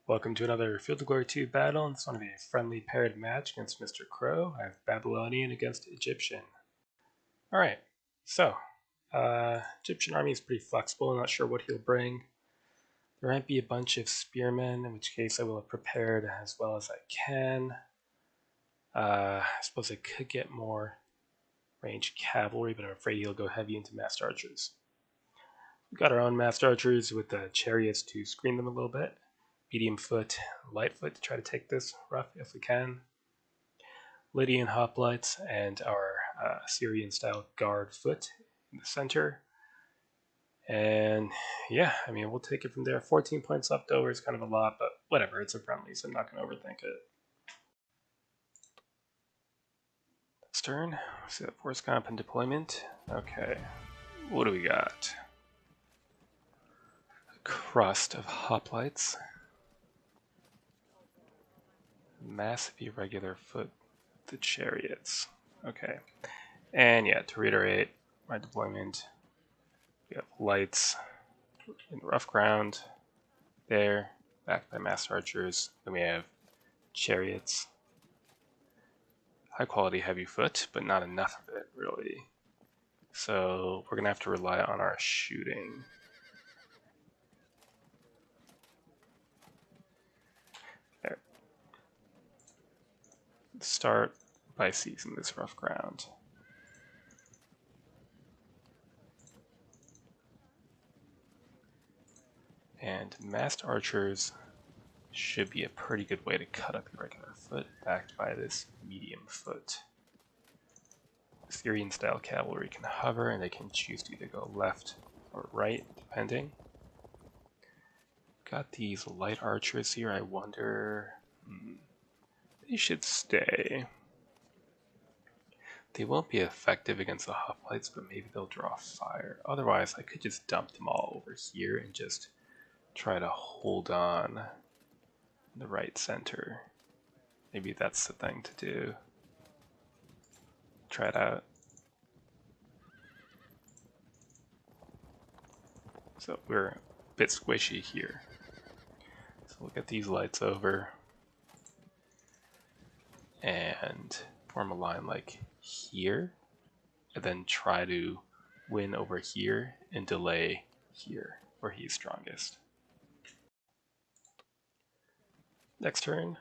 Welcome to another Field of Glory 2 battle. It's going to be a friendly paired match against Mr. Crow. I have Babylonian against Egyptian. Alright, so Egyptian army is pretty flexible. I'm not sure what he'll bring. There might be a bunch of spearmen, in which case I will have prepared as well as I can. I suppose I could get more ranged cavalry, but I'm afraid he'll go heavy into massed archers. We've got our own massed archers with the chariots to screen them a little bit. Medium foot, light foot to try to take this rough if we can. Lydian hoplites and our Syrian style guard foot in the center. And yeah, I mean, we'll take it from there. 14 points left over is kind of a lot, but whatever, it's a friendly, so I'm not going to overthink it. Next turn, see that force comp and deployment. Okay, what do we got? A crust of hoplites. Massive irregular foot, the chariots. Okay, and yeah, to reiterate my deployment, we have lights in rough ground there, backed by massed archers. Then we have chariots, high quality heavy foot, but not enough of it really. So we're gonna have to rely on our shooting. There. Start by seizing this rough ground. And massed archers should be a pretty good way to cut up irregular foot, backed by this medium foot. Syrian style cavalry can hover and they can choose to either go left or right, depending. Got these light archers here. I wonder. They should stay. They won't be effective against the hoplites, but maybe they'll draw fire. Otherwise, I could just dump them all over here and just try to hold on in the right center. Maybe that's the thing to do. Try it out. So we're a bit squishy here. So we'll get these lights over and form a line like here, and then try to win over here and delay here where he's strongest. Next turn.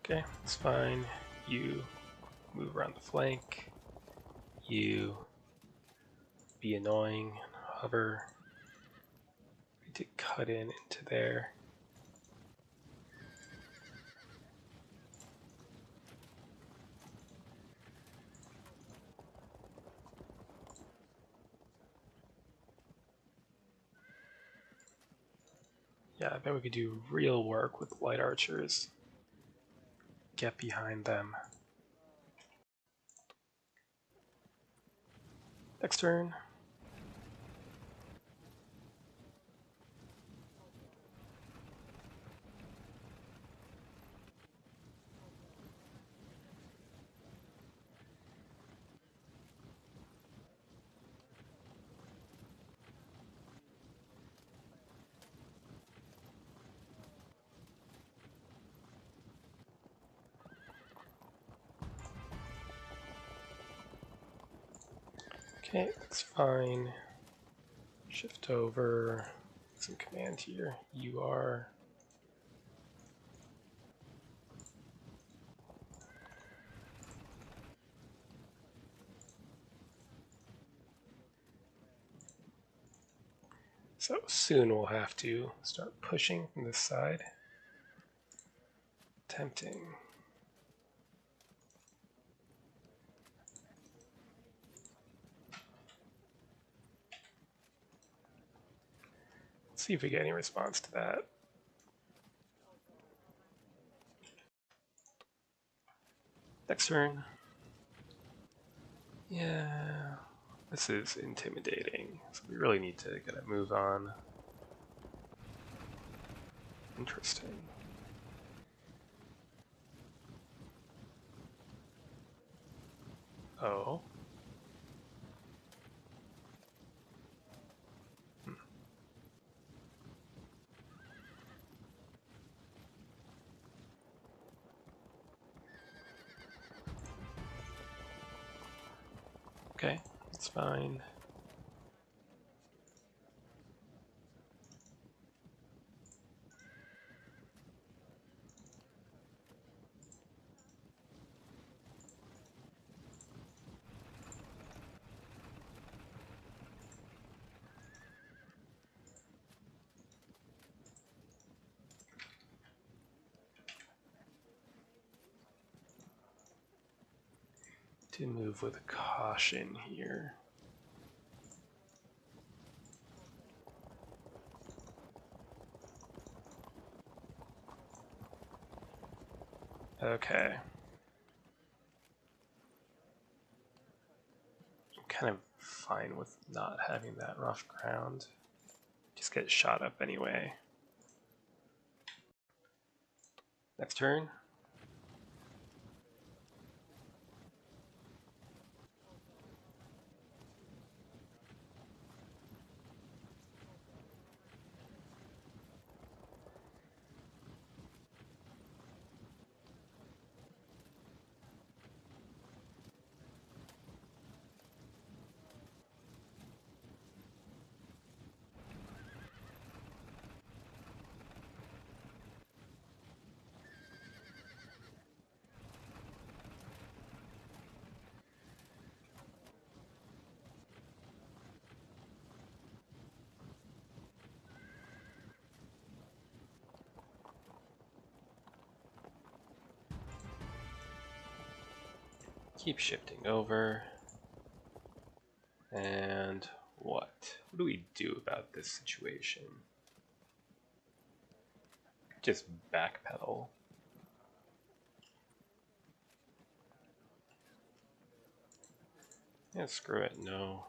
Okay, it's fine. You move around the flank. You be annoying and hover. Need to cut in into there. Yeah, I bet we could do real work with light archers. Get behind them. Next turn. Okay, that's fine. Shift over. Some command here. You are. So soon we'll have to start pushing from this side. Tempting. Let's see if we get any response to that. Next turn. Yeah, this is intimidating, so we really need to get a move on. Interesting. Oh. Okay, that's fine. To move with caution here. Okay. I'm kind of fine with not having that rough ground. Just get shot up anyway. Next turn. Keep shifting over. And what? What do we do about this situation? Just backpedal. Yeah, screw it. No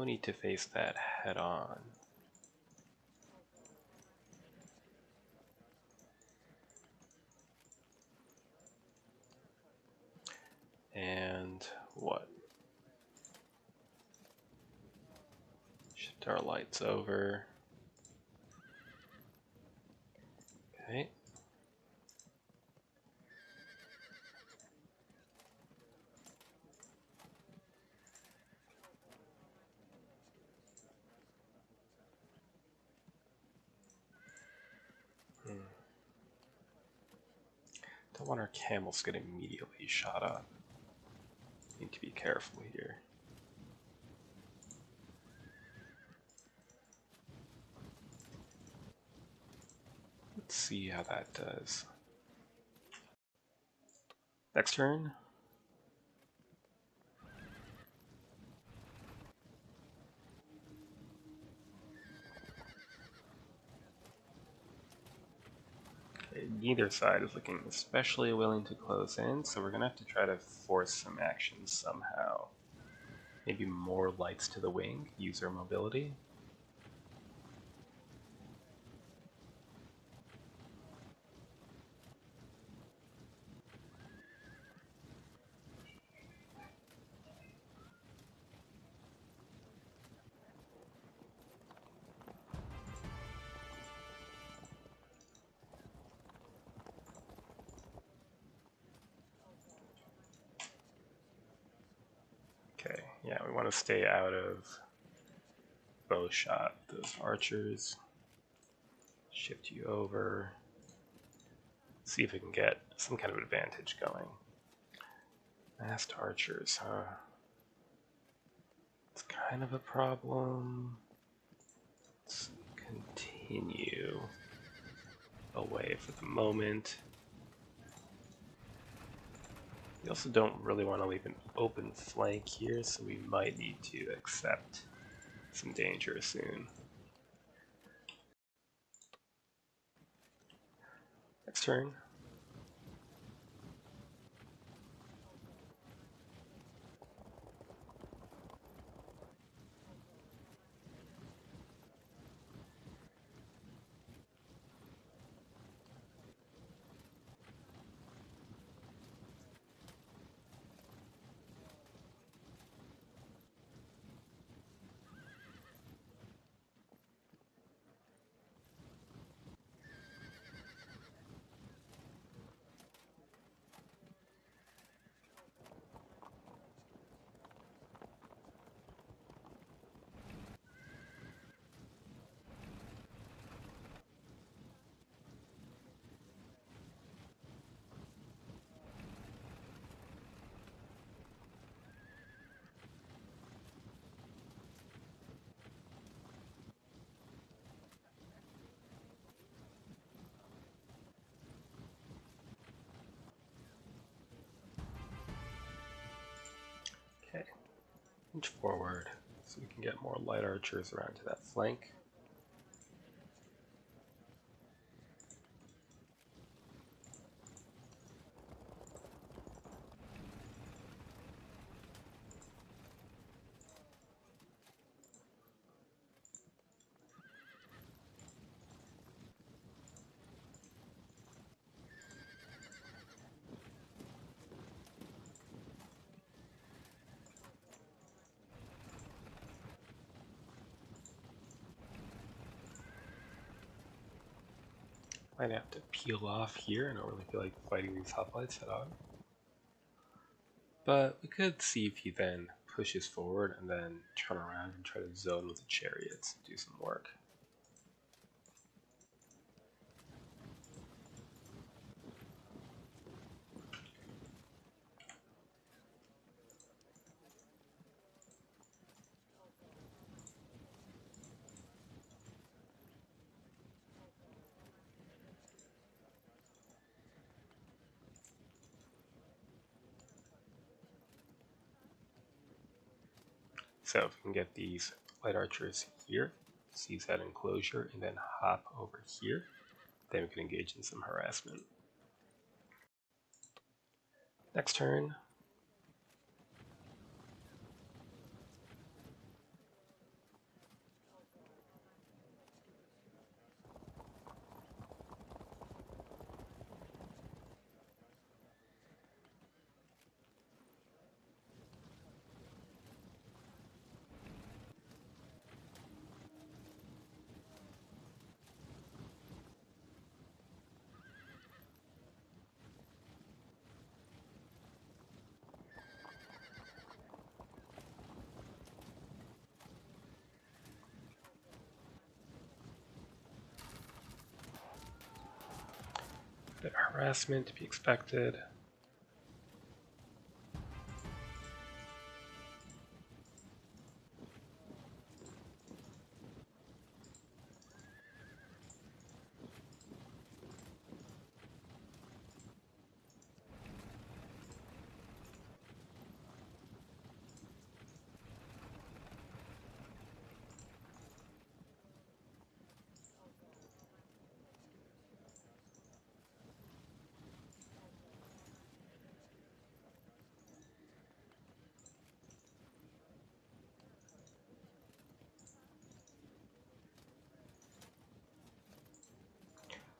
need to face that head on. And what? Shift our lights over. Okay. Don't want our camels get immediately shot up. Need to be careful here. Let's see how that does. Next turn. Okay, neither side is looking especially willing to close in, so we're gonna have to try to force some action somehow. Maybe more lights to the wing, use our mobility. Okay, yeah, we want to stay out of bow shot those archers. Shift you over. See if we can get some kind of advantage going. Massed archers, huh? It's kind of a problem. Let's continue away for the moment. We also don't really want to leave an open flank here, so we might need to accept some danger soon. Next turn. Inch forward so we can get more light archers around to that flank. Might have to peel off here. I don't really feel like fighting these hoplites head on. But we could see if he then pushes forward and then turn around and try to zone with the chariots and do some work. So if we can get these light archers here, seize that enclosure, and then hop over here, then we can engage in some harassment. Next turn. Bit of harassment to be expected.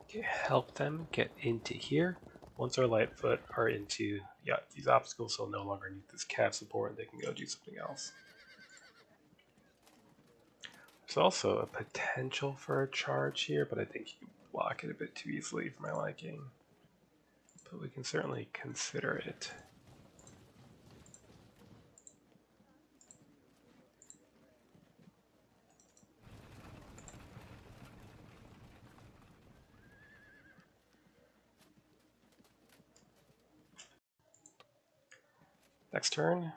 Okay, help them get into here. Once our Lightfoot are into these obstacles, they'll no longer need this cav support and they can go do something else. There's also a potential for a charge here, but I think you block it a bit too easily for my liking. But we can certainly consider it. Next turn.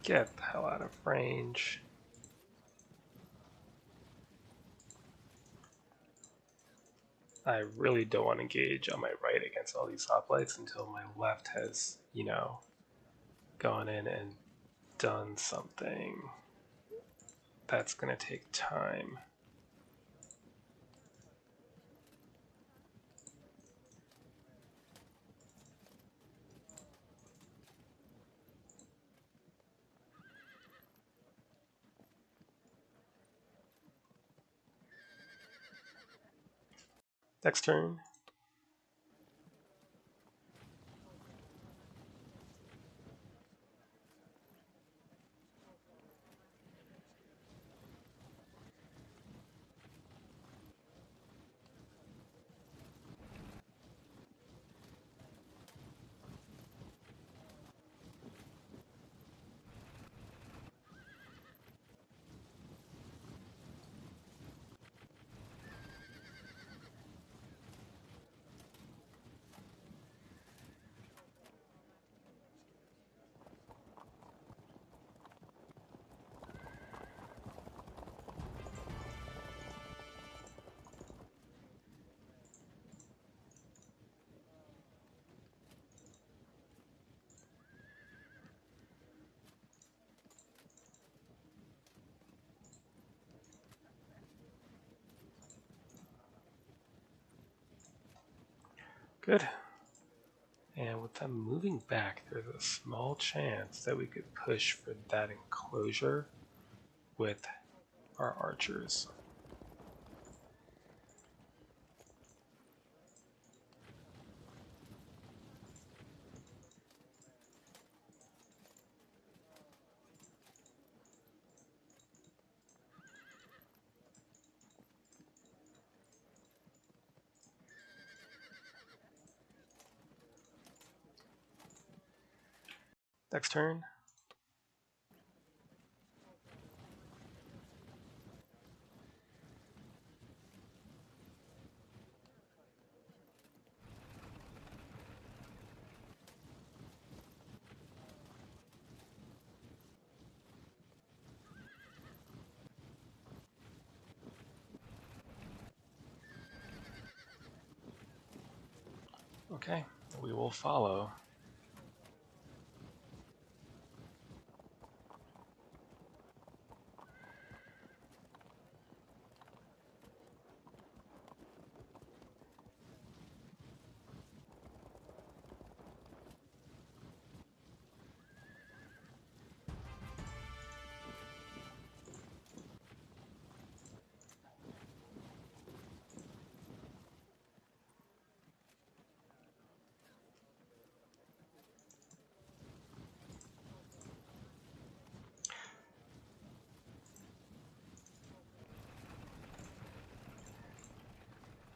Get the hell out of range. I really don't want to engage on my right against all these hoplites until my left has, gone in and done something. That's going to take time. Next turn. Good. And with them moving back, there's a small chance that we could push for that enclosure with our archers. Next turn. Okay, we will follow.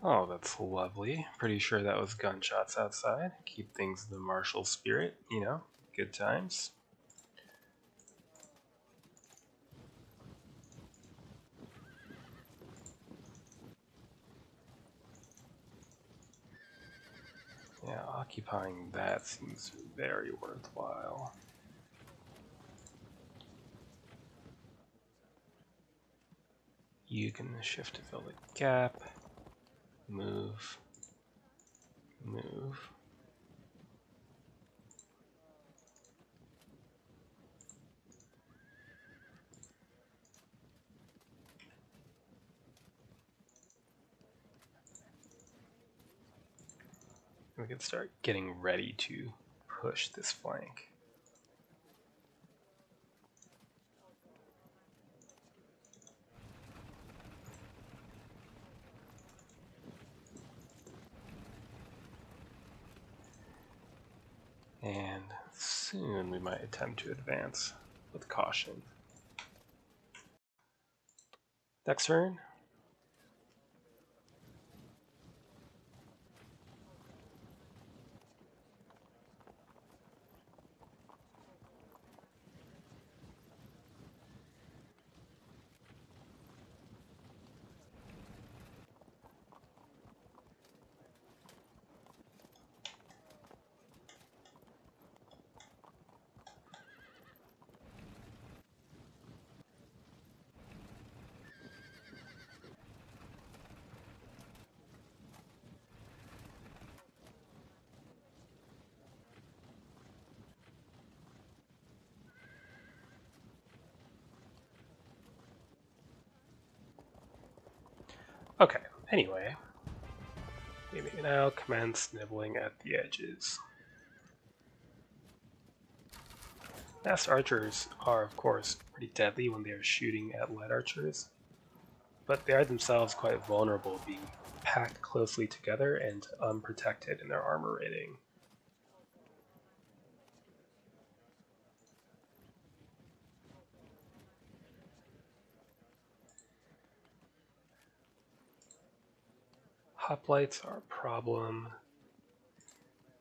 Oh, that's lovely. Pretty sure that was gunshots outside. Keep things in the martial spirit, you know, good times. Yeah, occupying that seems very worthwhile. You can shift to fill the gap, move, move. We can start getting ready to push this flank. And soon we might attempt to advance with caution. Next turn. Okay, anyway, we may now commence nibbling at the edges. Mass archers are, of course, pretty deadly when they are shooting at light archers, but they are themselves quite vulnerable being packed closely together and unprotected in their armor rating. Hoplites are a problem.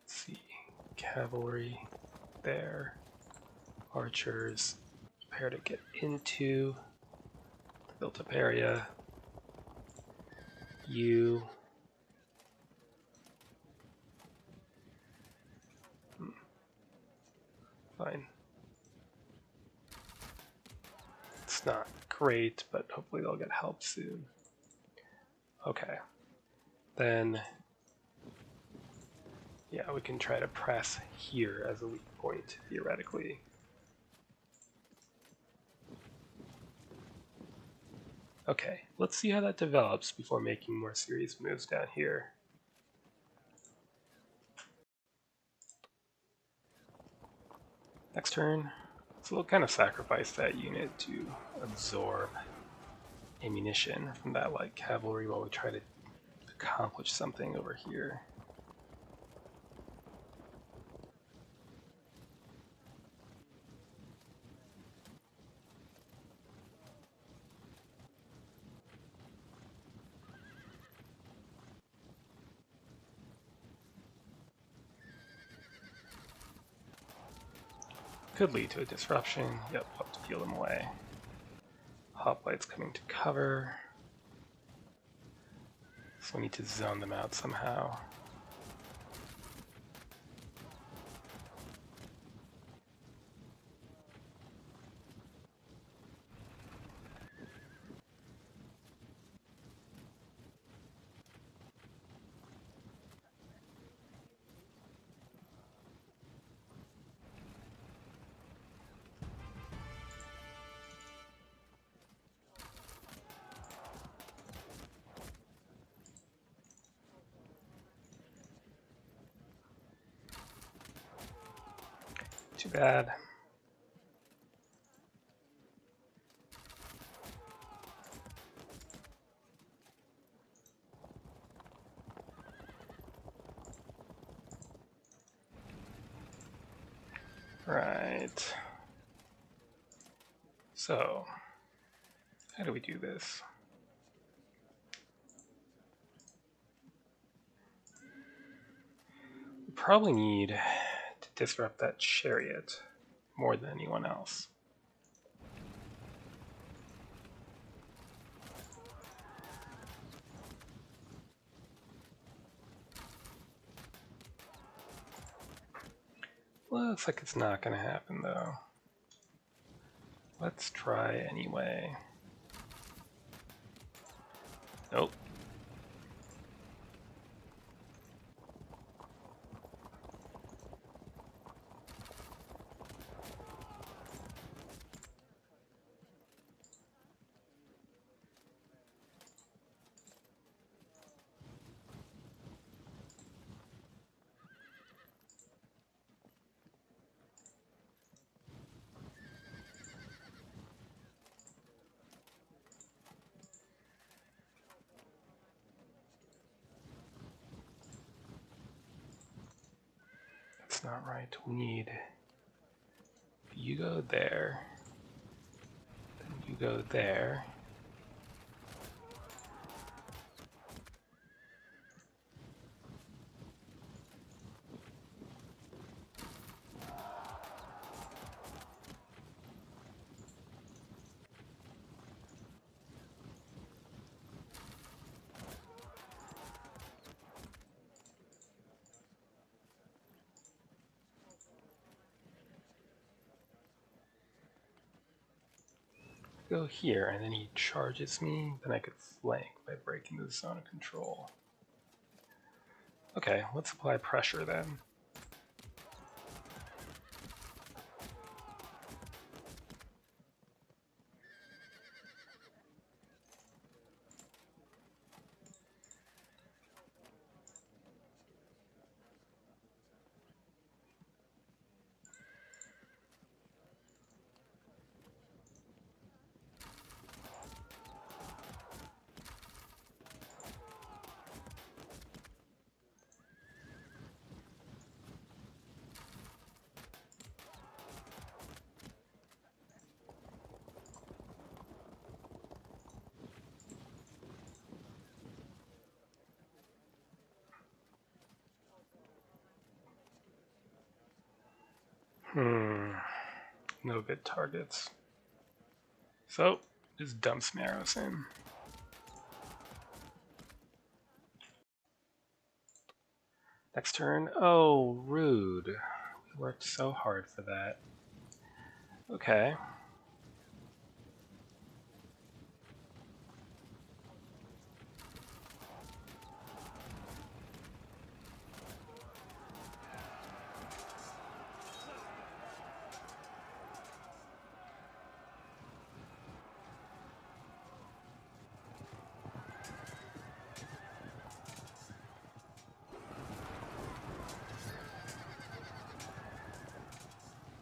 Let's see, cavalry there, archers, prepare to get into the built-up area. You fine. It's not great, but hopefully they'll get help soon. Okay. Then, yeah, we can try to press here as a weak point, theoretically. Okay, let's see how that develops before making more serious moves down here. Next turn, so we'll kind of sacrifice that unit to absorb ammunition from that light cavalry while we try to accomplish something over here. Could lead to a disruption. Yep, we'll have to peel them away. Hoplites coming to cover. So we need to zone them out somehow. Too bad. Right. So, how do we do this? We probably need to disrupt that chariot more than anyone else. Looks like it's not going to happen, though. Let's try anyway. Nope. That's not right. We need... You go there. Then you go there. Go here, and then he charges me, then I could flank by breaking the zone of control. Okay, let's apply pressure then. No good targets. So, just dump some arrows in. Next turn. Oh, rude. We worked so hard for that. Okay.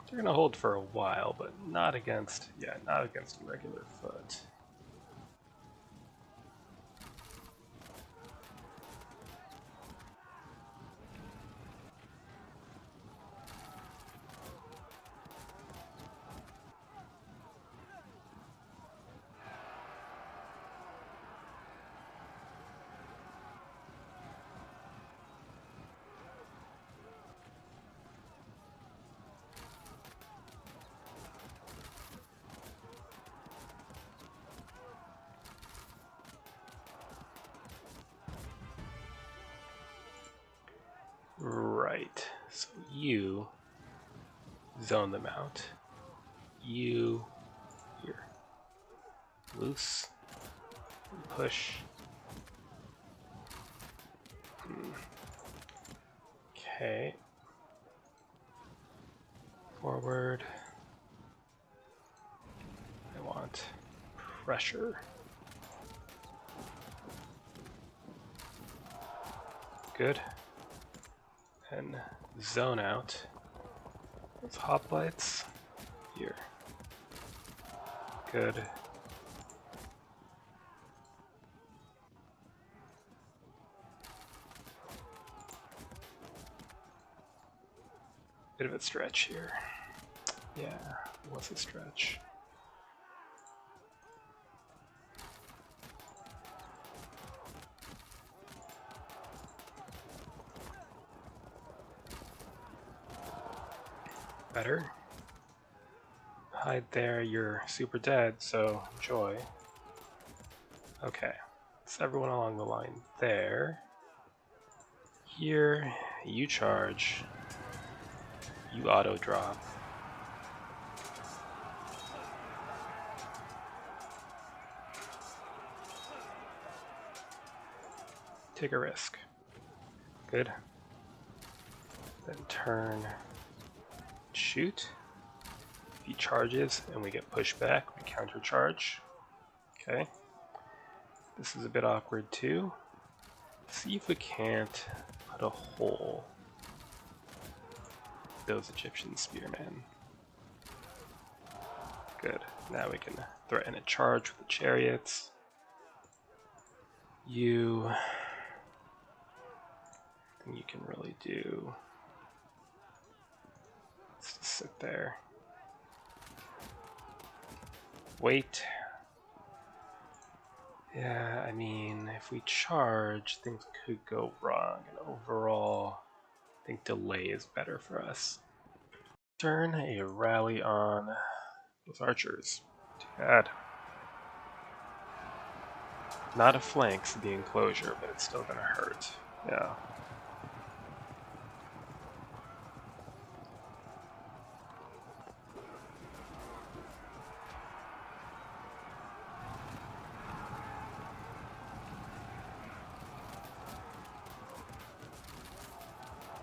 They're gonna hold for a while, but not against a regular foot. Right. So you zone them out. You here. Loose. Push. Okay. Forward. I want pressure. Good. And zone out those hoplites here. Good. Bit of a stretch here. Yeah, it was a stretch. Better. Hide there, you're super dead, so enjoy. Okay, it's everyone along the line there. Here, you charge. You auto drop. Take a risk. Good. Then turn, shoot. If he charges and we get pushed back, we counter charge. Okay. This is a bit awkward too. See if we can't put a hole those Egyptian spearmen. Good. Now we can threaten a charge with the chariots. You can really do. Let's just sit there. Wait. Yeah, I mean, if we charge, things could go wrong, and overall, I think delay is better for us. Turn a rally on those archers. Too bad. Not a flanks the enclosure, but it's still gonna hurt. Yeah.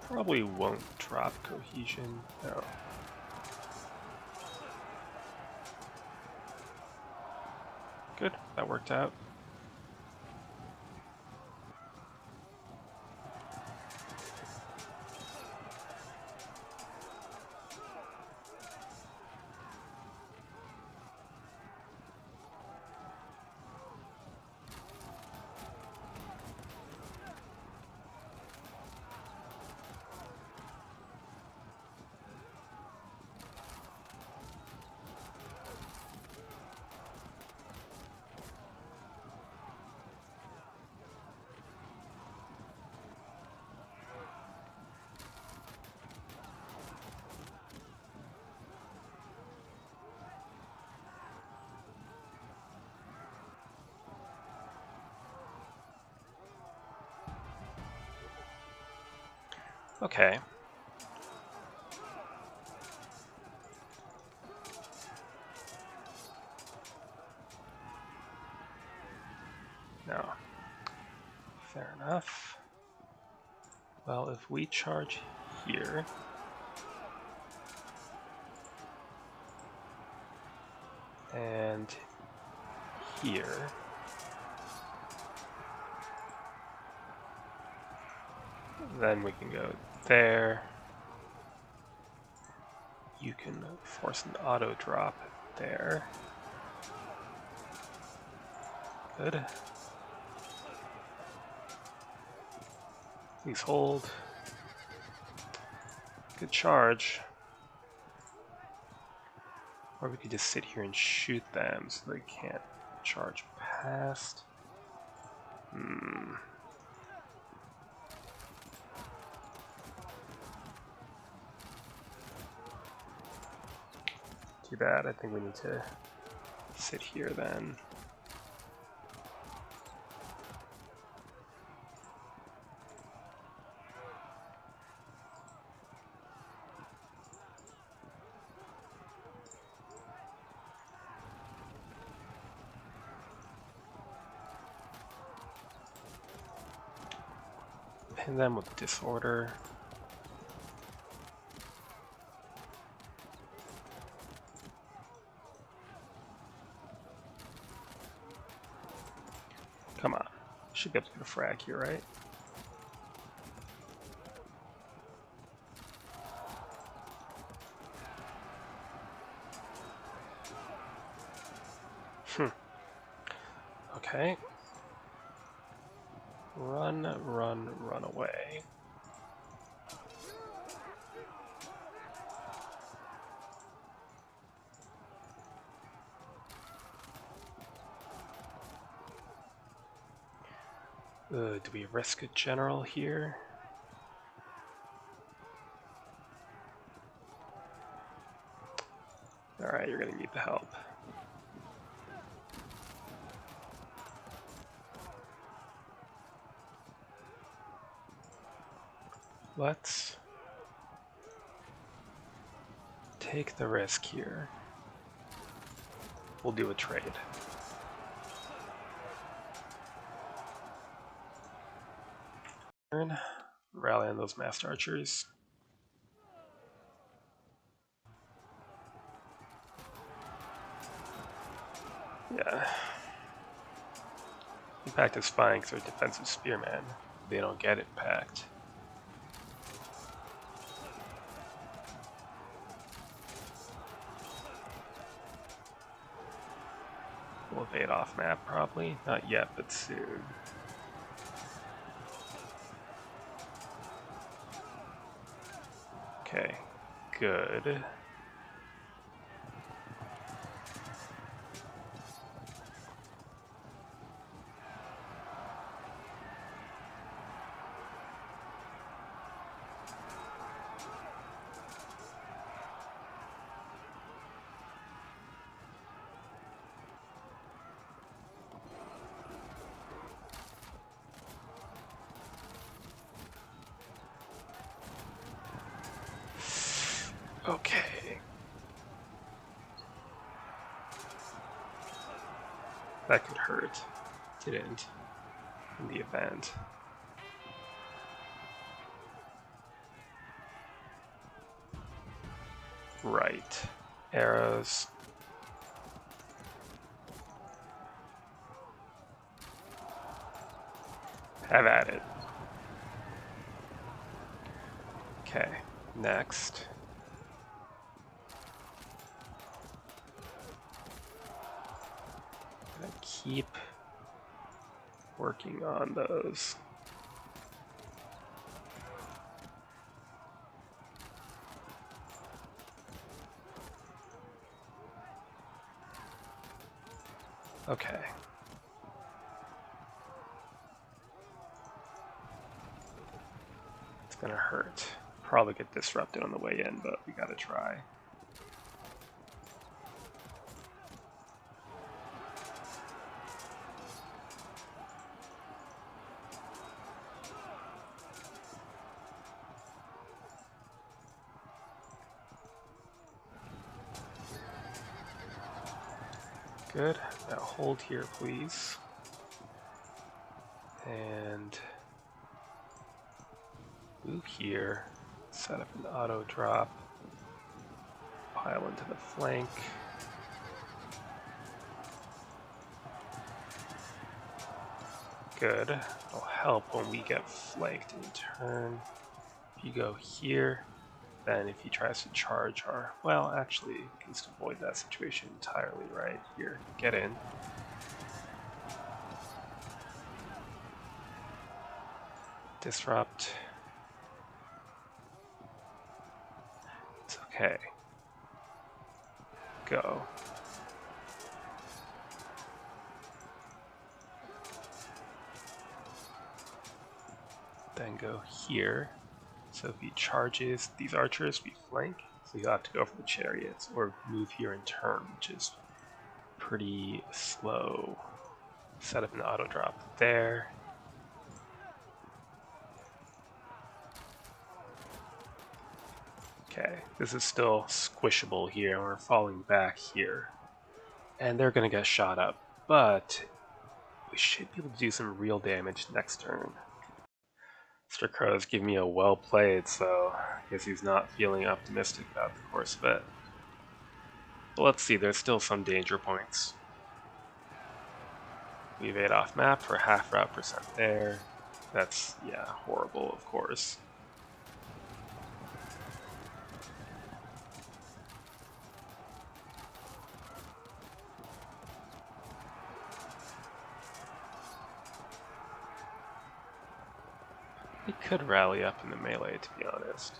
Probably won't drop cohesion. No. Good, that worked out. Okay. No. Fair enough. Well, if we charge here, and here, then we can go there. You can force an auto drop there. Good. Please hold. Good charge. Or we could just sit here and shoot them so they can't charge past. Too bad. I think we need to sit here then. Pin them with disorder. Come on. Should be able to get a frag here, right? Okay. Run away. Do we risk a general here? Alright, you're gonna need the help. Let's take the risk here. We'll do a trade. Rally on those masked archers. Yeah. Impact is fine because they're defensive spearmen. They don't get impact. We'll evade off map probably. Not yet, but soon. Okay, good. Okay. That could hurt. Didn't. In the event. Right. Arrows. Have at it. Okay. Next. Gonna keep working on those. Okay. It's gonna hurt. Probably get disrupted on the way in, but we gotta try. Good. Now hold here, please. And move here. Set up an auto drop. Pile into the flank. Good. It'll help when we get flanked in turn. If you go here, then if he tries to charge our... Well, actually, you can just avoid that situation entirely right here. Get in. Disrupt. It's okay. Go. Then go here. So if he charges these archers, we flank. So you'll have to go for the chariots or move here in turn, which is pretty slow. Set up an auto drop there. Okay, this is still squishable here. We're falling back here. And they're going to get shot up. But we should be able to do some real damage next turn. Mr. Crow's giving me a well played, so I guess he's not feeling optimistic about the course of it. But let's see, there's still some danger points. We evade off map for half route percent there. That's, yeah, horrible, of course. We could rally up in the melee, to be honest.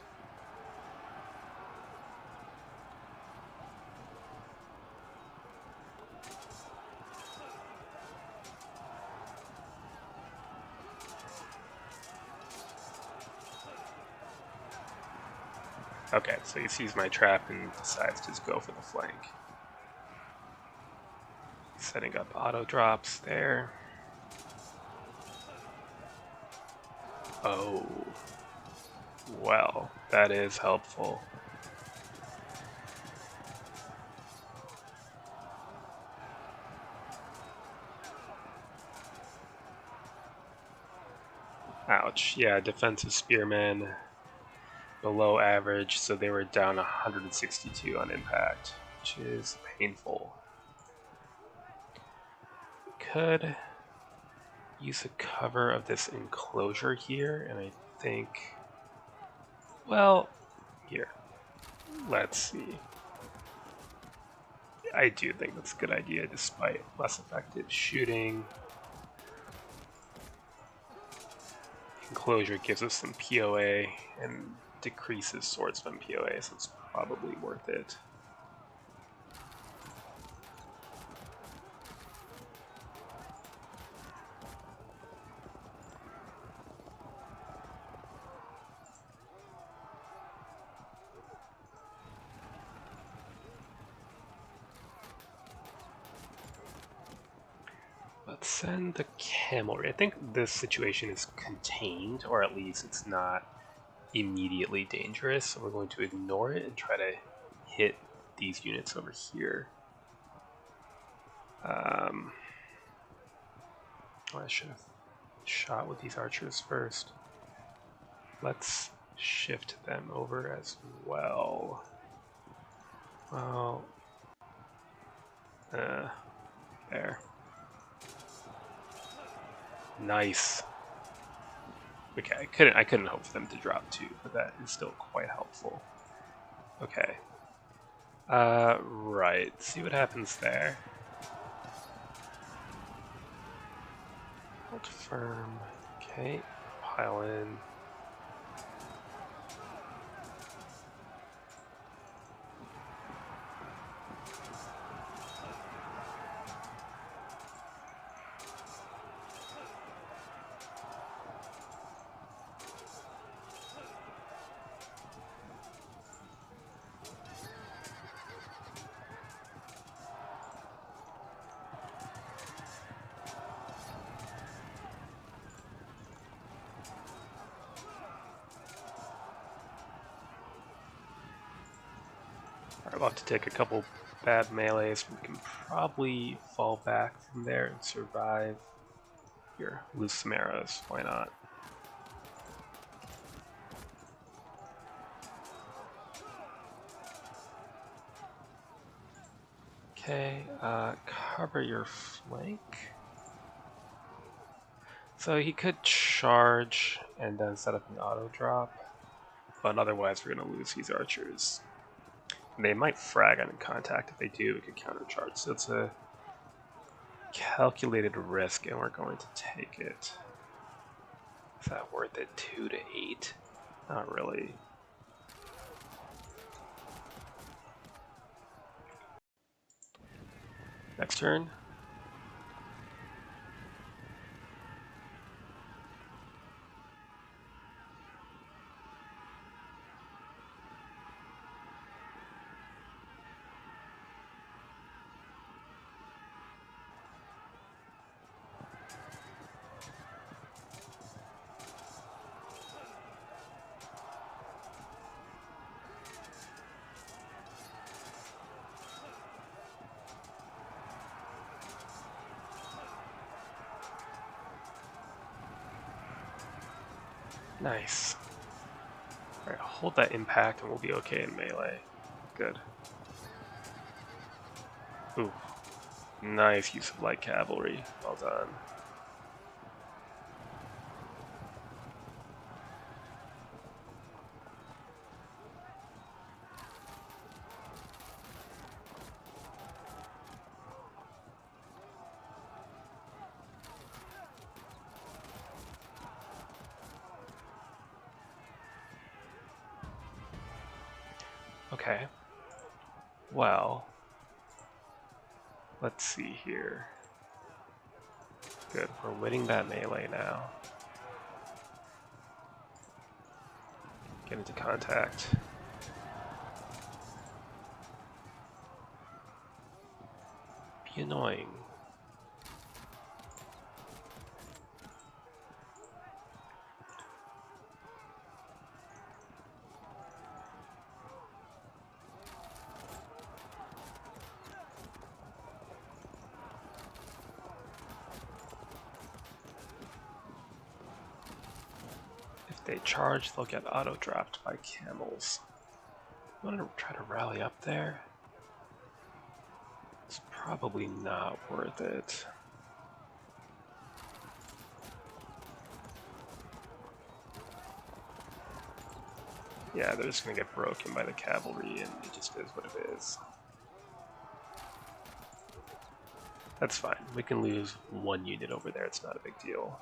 Okay, so he sees my trap and decides to just go for the flank. Setting up auto drops there. Oh. Well, that is helpful. Ouch. Yeah, defensive spearmen below average, so they were down 162 on impact, which is painful. We could use the cover of this enclosure here, and I think, well, here, let's see. I do think that's a good idea, despite less effective shooting. Enclosure gives us some POA and decreases swordsman POA, so it's probably worth it. Let's send the cavalry. I think this situation is contained, or at least it's not immediately dangerous, so we're going to ignore it and try to hit these units over here. I should have shot with these archers first. Let's shift them over as well. Well, there. Nice. Okay, I couldn't hope for them to drop two, but that is still quite helpful. Okay. Right. See what happens there. Hold firm. Okay. Pile in. Alright, we'll have to take a couple bad melees. We can probably fall back from there and survive. Here, lose some arrows. Why not? Okay, cover your flank. So he could charge and then set up an auto drop, but otherwise we're going to lose these archers. And they might frag on contact. If they do, we could countercharge. So it's a calculated risk, and we're going to take it. Is that worth it? 2 to 8? Not really. Next turn. Nice. Alright, hold that impact and we'll be okay in melee. Good. Ooh. Nice use of light cavalry. Well done. Okay. Well, let's see here. Good, we're winning that melee now. Get into contact. Be annoying. If they charge, they'll get auto-dropped by camels. You want to try to rally up there? It's probably not worth it. Yeah, they're just gonna get broken by the cavalry, and it just is what it is. That's fine. We can lose one unit over there. It's not a big deal.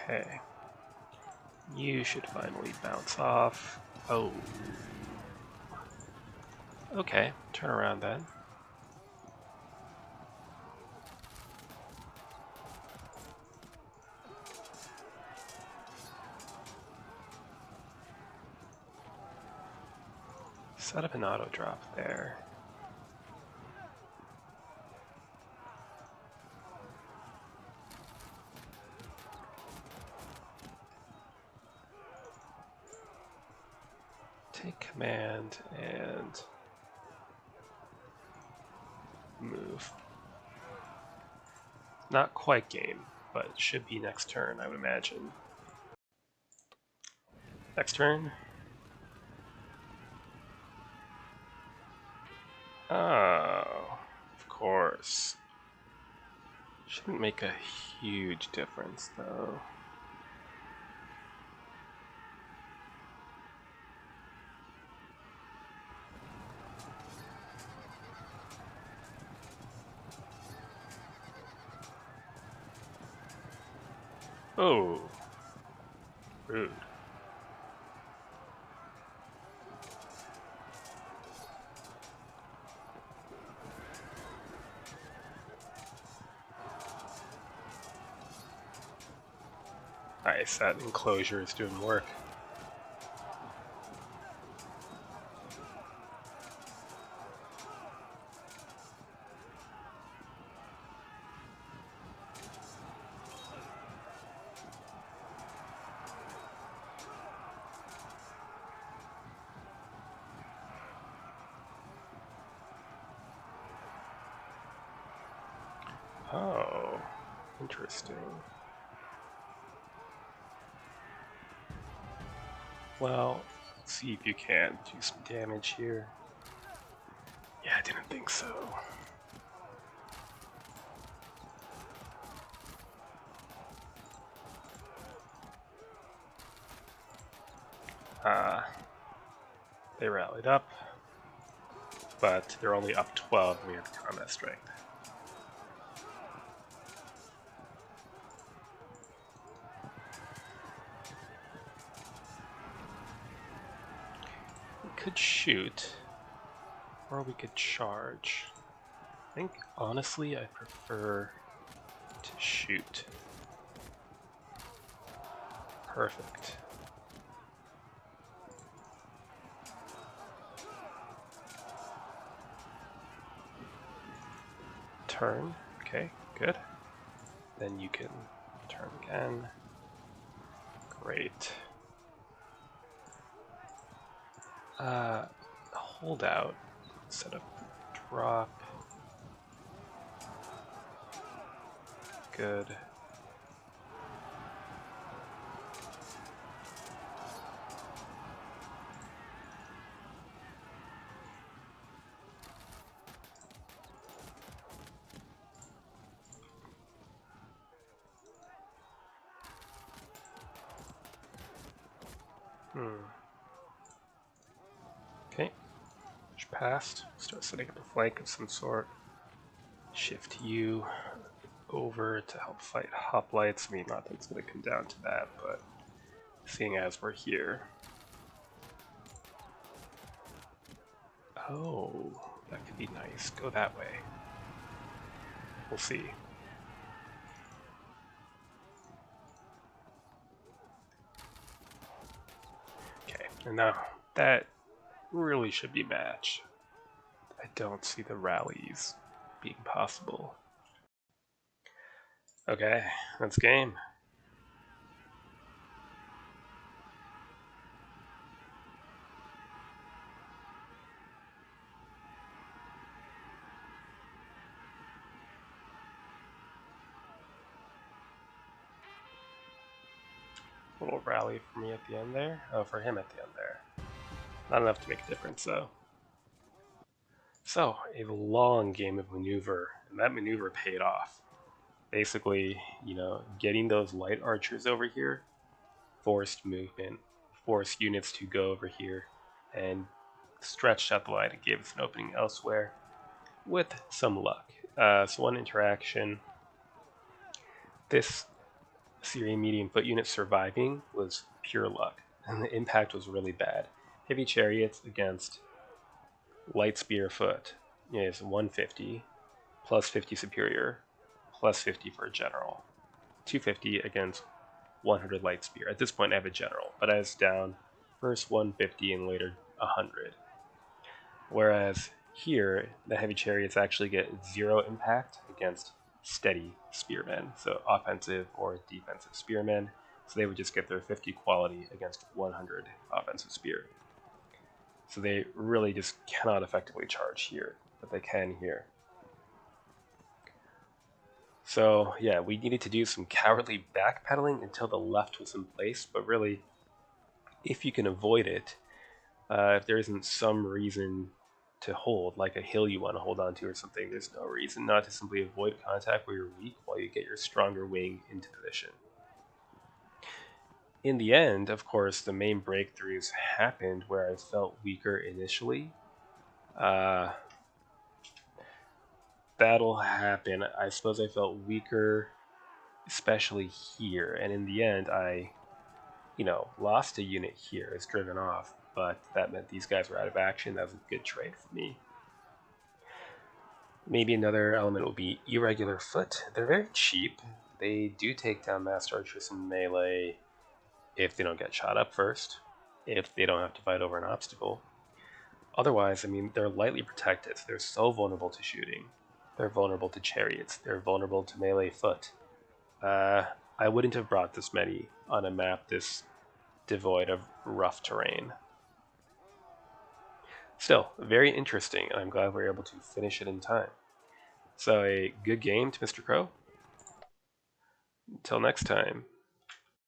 Okay. You should finally bounce off. Oh. Okay, turn around then. Set up an auto drop there. Take command and move. Not quite game, but it should be next turn, I would imagine. Next turn. Oh, of course. Shouldn't make a huge difference, though. Oh, rude. Nice, that enclosure is doing work. Oh, interesting. Well, let's see if you can do some damage here. Yeah, I didn't think so. They rallied up, but they're only up 12 and we have combat strength. We could shoot, or we could charge. I think, honestly, I prefer to shoot. Perfect. Turn. Okay, good. Then you can turn again. Great. Hold out instead of drop. Good. Okay, push past, start setting up a flank of some sort. Shift you over to help fight hoplites. I mean, not that it's going to come down to that, but seeing as we're here. Oh, that could be nice. Go that way. We'll see. Okay, and now that really should be match. I don't see the rallies being possible. Okay, that's game. A little rally for me at the end there. Oh, for him at the end there. Not enough to make a difference, though. So, a long game of maneuver, and that maneuver paid off. Basically, getting those light archers over here forced movement, forced units to go over here, and stretched out the line and gave us an opening elsewhere with some luck. So one interaction, this Syrian medium foot unit surviving was pure luck, and the impact was really bad. Heavy chariots against light spear foot is 150, plus 50 superior, plus 50 for a general. 250 against 100 light spear. At this point I have a general, but I was down first 150 and later 100. Whereas here, the heavy chariots actually get 0 impact against steady spearmen, so offensive or defensive spearmen, so they would just get their 50 quality against 100 offensive spear. So they really just cannot effectively charge here, but they can here. So yeah, we needed to do some cowardly backpedaling until the left was in place, but really, if you can avoid it, if there isn't some reason to hold, like a hill you want to hold on to or something, there's no reason not to simply avoid contact where you're weak while you get your stronger wing into position. In the end, of course, the main breakthroughs happened where I felt weaker initially. Battle happened. I suppose I felt weaker, especially here, and in the end, I lost a unit here. It's driven off, but that meant these guys were out of action. That was a good trade for me. Maybe another element will be irregular foot. They're very cheap. they do take down Master Archers in melee if they don't get shot up first, if they don't have to fight over an obstacle. Otherwise, I mean, they're lightly protected. They're so vulnerable to shooting. They're vulnerable to chariots. They're vulnerable to melee foot. I wouldn't have brought this many on a map this devoid of rough terrain. Still, very interesting, and I'm glad we were able to finish it in time. So a good game to Mr. Crow. Until next time.